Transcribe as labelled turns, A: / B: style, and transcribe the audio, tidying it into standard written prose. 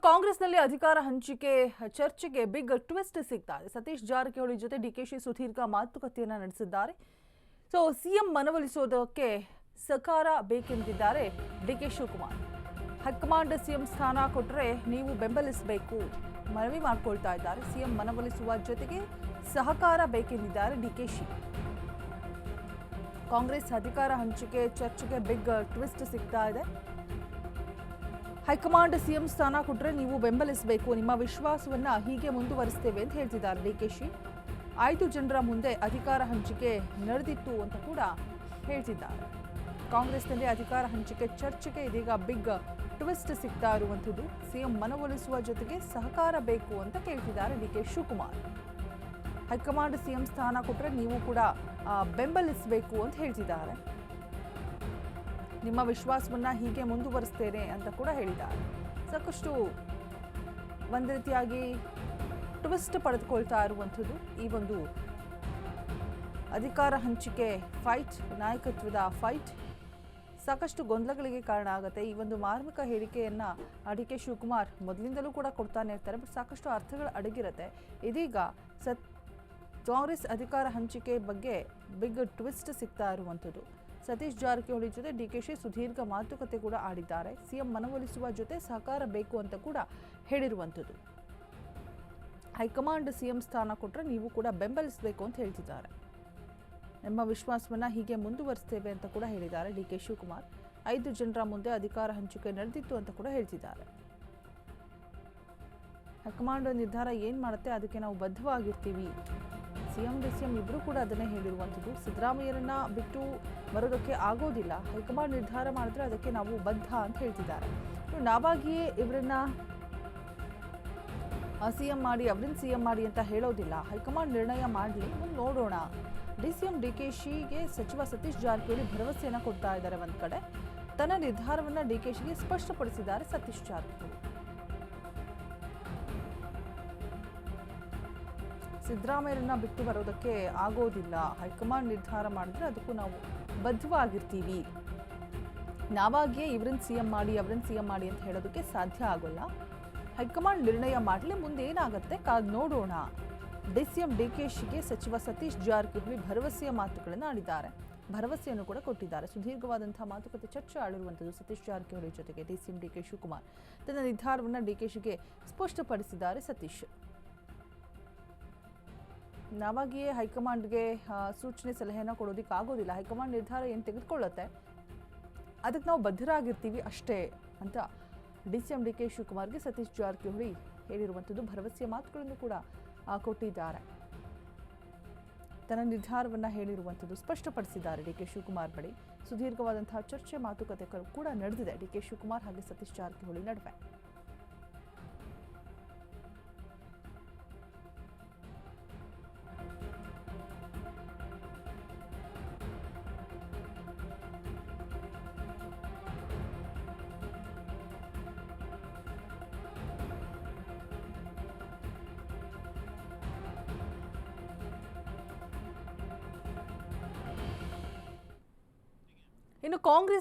A: ಕಾಂಗ್ರೆಸ್ನಲ್ಲಿ ಅಧಿಕಾರ ಹಂಚಿಕೆ ಚರ್ಚೆಗೆ ಬಿಗ್ ಟ್ವಿಸ್ಟ್ ಸಿಗ್ತಾ ಇದೆ. ಸತೀಶ್ ಜಾರಕಿಹೊಳಿ ಜೊತೆ ಡಿಕೆಶಿ ಸುದೀರ್ಘ ಮಾತುಕತೆಯನ್ನ ನಡೆಸಿದ್ದಾರೆ. ಸಿಎಂ ಮನವೊಲಿಸೋದಕ್ಕೆ ಸಹಕಾರ ಬೇಕೆಂದಿದ್ದಾರೆ ಡಿಕೆ ಶಿವಕುಮಾರ್. ಹೈಕಮಾಂಡ್ ಸಿಎಂ ಸ್ಥಾನ ಕೊಟ್ಟರೆ ನೀವು ಬೆಂಬಲಿಸಬೇಕು ಮನವಿ ಮಾಡಿಕೊಳ್ತಾ ಇದ್ದಾರೆ. ಸಿಎಂ ಮನವೊಲಿಸುವ ಜೊತೆಗೆ ಸಹಕಾರ ಬೇಕೆಂದಿದ್ದಾರೆ ಡಿಕೆಶಿ. ಕಾಂಗ್ರೆಸ್ ಅಧಿಕಾರ ಹಂಚಿಕೆ ಚರ್ಚೆಗೆ ಬಿಗ್ ಟ್ವಿಸ್ಟ್ ಸಿಗ್ತಾ ಇದೆ. ಹೈಕಮಾಂಡ್ ಸಿಎಂ ಸ್ಥಾನ ಕೊಟ್ಟರೆ ನೀವು ಬೆಂಬಲಿಸಬೇಕು, ನಿಮ್ಮ ವಿಶ್ವಾಸವನ್ನ ಹೀಗೆ ಮುಂದುವರಿಸ್ತೇವೆ ಅಂತ ಹೇಳ್ತಿದ್ದಾರೆ ಡಿಕೆಶಿ. 5 ಜನರ ಮುಂದೆ ಅಧಿಕಾರ ಹಂಚಿಕೆ ನಡೆದಿತ್ತು ಅಂತ ಕೂಡ ಹೇಳ್ತಿದ್ದಾರೆ. ಕಾಂಗ್ರೆಸ್ನಲ್ಲಿ ಅಧಿಕಾರ ಹಂಚಿಕೆ ಚರ್ಚೆಗೆ ಇದೀಗ ಬಿಗ್ ಟ್ವಿಸ್ಟ್ ಸಿಗ್ತಾ ಇರುವಂಥದ್ದು. ಸಿಎಂ ಮನವೊಲಿಸುವ ಜೊತೆಗೆ ಸಹಕಾರ ಬೇಕು ಅಂತ ಕೇಳ್ತಿದ್ದಾರೆ ಡಿಕೆ ಶಿವಕುಮಾರ್. ಹೈಕಮಾಂಡ್ ಸಿಎಂ ಸ್ಥಾನ ಕೊಟ್ಟರೆ ನೀವು ಕೂಡ ಬೆಂಬಲಿಸಬೇಕು ಅಂತ ಹೇಳ್ತಿದ್ದಾರೆ. ನಿಮ್ಮ ವಿಶ್ವಾಸವನ್ನ ಹೀಗೆ ಮುಂದುವರಿಸ್ತೇನೆ ಅಂತ ಕೂಡ ಹೇಳಿದ್ದಾರೆ. ಸಾಕಷ್ಟು ಒಂದು ರೀತಿಯಾಗಿ ಟ್ವಿಸ್ಟ್ ಪಡೆದುಕೊಳ್ತಾ ಇರುವಂಥದ್ದು ಈ ಒಂದು ಅಧಿಕಾರ ಹಂಚಿಕೆ ಫೈಟ್, ನಾಯಕತ್ವದ ಫೈಟ್ ಸಾಕಷ್ಟು ಗೊಂದಲಗಳಿಗೆ ಕಾರಣ ಆಗುತ್ತೆ. ಈ ಒಂದು ಮಾರ್ಮಿಕ ಹೇಳಿಕೆಯನ್ನ ಡಿ ಕೆ ಶಿವಕುಮಾರ್ ಮೊದಲಿಂದಲೂ ಕೂಡ ಕೊಡ್ತಾನೆ ಇರ್ತಾರೆ, ಬಟ್ ಸಾಕಷ್ಟು ಅರ್ಥಗಳು ಅಡಗಿರುತ್ತೆ. ಇದೀಗ ಕಾಂಗ್ರೆಸ್ ಅಧಿಕಾರ ಹಂಚಿಕೆ ಬಗ್ಗೆ ಬಿಗ್ ಟ್ವಿಸ್ಟ್ ಸಿಗ್ತಾ ಇರುವಂಥದ್ದು. ಸತೀಶ್ ಜಾರಕಿಹೊಳಿ ಜೊತೆ ಡಿಕೆಶಿ ಸುದೀರ್ಘ ಮಾತುಕತೆ ಕೂಡ ಆಡಿದ್ದಾರೆ. ಸಿಎಂ ಮನವೊಲಿಸುವ ಜೊತೆ ಸಹಕಾರ ಬೇಕು ಅಂತ ಕೂಡ ಹೇಳಿರುವಂಥದ್ದು. ಹೈಕಮಾಂಡ್ ಸಿಎಂ ಸ್ಥಾನ ಕೊಟ್ಟರೆ ನೀವು ಕೂಡ ಬೆಂಬಲಿಸಬೇಕು ಅಂತ ಹೇಳ್ತಿದ್ದಾರೆ. ನಿಮ್ಮ ವಿಶ್ವಾಸವನ್ನ ಹೀಗೆ ಮುಂದುವರಿಸ್ತೇವೆ ಅಂತ ಕೂಡ ಹೇಳಿದ್ದಾರೆ ಡಿಕೆ ಶಿವಕುಮಾರ್. 5 ಜನರ ಮುಂದೆ ಅಧಿಕಾರ ಹಂಚಿಕೆ ನಡೆದಿತ್ತು ಅಂತ ಕೂಡ ಹೇಳ್ತಿದ್ದಾರೆ. ಹೈಕಮಾಂಡ್ ನಿರ್ಧಾರ ಏನ್ ಮಾಡುತ್ತೆ ಅದಕ್ಕೆ ನಾವು ಬದ್ಧವಾಗಿರ್ತೀವಿ. ಸಿಎಂ ಡಿಸಿಎಂ ಇಬ್ಬರು ಕೂಡ ಅದನ್ನೇ ಹೇಳಿರುವಂಥದ್ದು. ಸಿದ್ದರಾಮಯ್ಯರನ್ನ ಬಿಟ್ಟು ಬರೋದಕ್ಕೆ ಆಗೋದಿಲ್ಲ, ಹೈಕಮಾಂಡ್ ನಿರ್ಧಾರ ಮಾಡಿದ್ರೆ ಅದಕ್ಕೆ ನಾವು ಬದ್ಧ ಅಂತ ಹೇಳ್ತಿದ್ದಾರೆ. ನಾವಾಗಿಯೇ ಇವರನ್ನ ಸಿಎಂ ಮಾಡಿ ಅವರನ್ನ ಸಿಎಂ ಮಾಡಿ ಅಂತ ಹೇಳೋದಿಲ್ಲ, ಹೈಕಮಾಂಡ್ ನಿರ್ಣಯ ಮಾಡಲಿ, ಮುಂದೆ ನೋಡೋಣ. ಡಿಸಿಎಂ ಡಿಕೆಶಿಗೆ ಸಚಿವ ಸತೀಶ್ ಜಾರಕಿಹೊಳಿ ಭರವಸೆಯನ್ನ ಕೊಡ್ತಾ ಇದ್ದಾರೆ. ಒಂದ್ ಕಡೆ ತನ್ನ ನಿರ್ಧಾರವನ್ನ ಡಿಕೆಶಿಗೆ ಸ್ಪಷ್ಟಪಡಿಸಿದ್ದಾರೆ ಸತೀಶ್ ಜಾರಕಿಹೊಳಿ. ಸಿದ್ದರಾಮಯ್ಯರನ್ನ ಬಿಟ್ಟು ಬರೋದಕ್ಕೆ ಆಗೋದಿಲ್ಲ, ಹೈಕಮಾಂಡ್ ನಿರ್ಧಾರ ಮಾಡಿದ್ರೆ ಅದಕ್ಕೂ ನಾವು ಬದ್ಧವಾಗಿರ್ತೀವಿ. ನಾವಾಗಿಯೇ ಇವರನ್ನ ಸಿಎಂ ಮಾಡಿ ಅವರನ್ನ ಸಿಎಂ ಮಾಡಿ ಅಂತ ಹೇಳೋದಕ್ಕೆ ಸಾಧ್ಯ ಆಗೋಲ್ಲ, ಹೈಕಮಾಂಡ್ ನಿರ್ಣಯ ಮಾಡಲಿ, ಮುಂದೆ ಏನಾಗುತ್ತೆ ಕಾದ್ ನೋಡೋಣ. ಡಿಸಿಎಂ ಡಿಕೆಶಿಗೆ ಸಚಿವ ಸತೀಶ್ ಜಾರಕಿಹೊಳಿ ಭರವಸೆಯ ಮಾತುಗಳನ್ನು ಆಡಿದ್ದಾರೆ, ಭರವಸೆಯನ್ನು ಕೂಡ ಕೊಟ್ಟಿದ್ದಾರೆ. ಸುದೀರ್ಘವಾದಂತಹ ಮಾತುಕತೆ ಚರ್ಚೆ ಆಡಿರುವಂಥದ್ದು ಸತೀಶ್ ಜಾರಕಿಹೊಳಿ ಜೊತೆಗೆ ಡಿಸಿಎಂ ಡಿಕೆ ಶಿವಕುಮಾರ್. ತನ್ನ ನಿರ್ಧಾರವನ್ನು ಡಿಕೆಶಿಗೆ ಸ್ಪಷ್ಟಪಡಿಸಿದ್ದಾರೆ ಸತೀಶ್. ನಾವಾಗಿಯೇ ಹೈಕಮಾಂಡ್ಗೆ ಸೂಚನೆ ಸಲಹೆಯನ್ನು ಕೊಡೋದಕ್ಕೆ ಆಗೋದಿಲ್ಲ, ಹೈಕಮಾಂಡ್ ನಿರ್ಧಾರ ಏನು ತೆಗೆದುಕೊಳ್ಳುತ್ತೆ ಅದಕ್ಕೆ ನಾವು ಬದ್ಧರಾಗಿರ್ತೀವಿ ಅಷ್ಟೇ ಅಂತ ಡಿಸಿಎಂ ಡಿಕೆ ಶಿವಕುಮಾರ್ಗೆ ಸತೀಶ್ ಜಾರಕಿಹೊಳಿ ಹೇಳಿರುವಂಥದ್ದು. ಭರವಸೆಯ ಮಾತುಗಳನ್ನು ಕೂಡ ಕೊಟ್ಟಿದ್ದಾರೆ. ತನ್ನ ನಿರ್ಧಾರವನ್ನು ಹೇಳಿರುವಂಥದ್ದು ಸ್ಪಷ್ಟಪಡಿಸಿದ್ದಾರೆ ಡಿಕೆ ಶಿವಕುಮಾರ್ ಬಳಿ. ಸುದೀರ್ಘವಾದಂತಹ ಚರ್ಚೆ ಮಾತುಕತೆ ಕೂಡ ನಡೆದಿದೆ ಡಿಕೆ ಶಿವಕುಮಾರ್ ಹಾಗೆ ಸತೀಶ್ ಜಾರಕಿಹೊಳಿ ನಡುವೆ. ಇನ್ನು ಕಾಂಗ್ರೆಸ್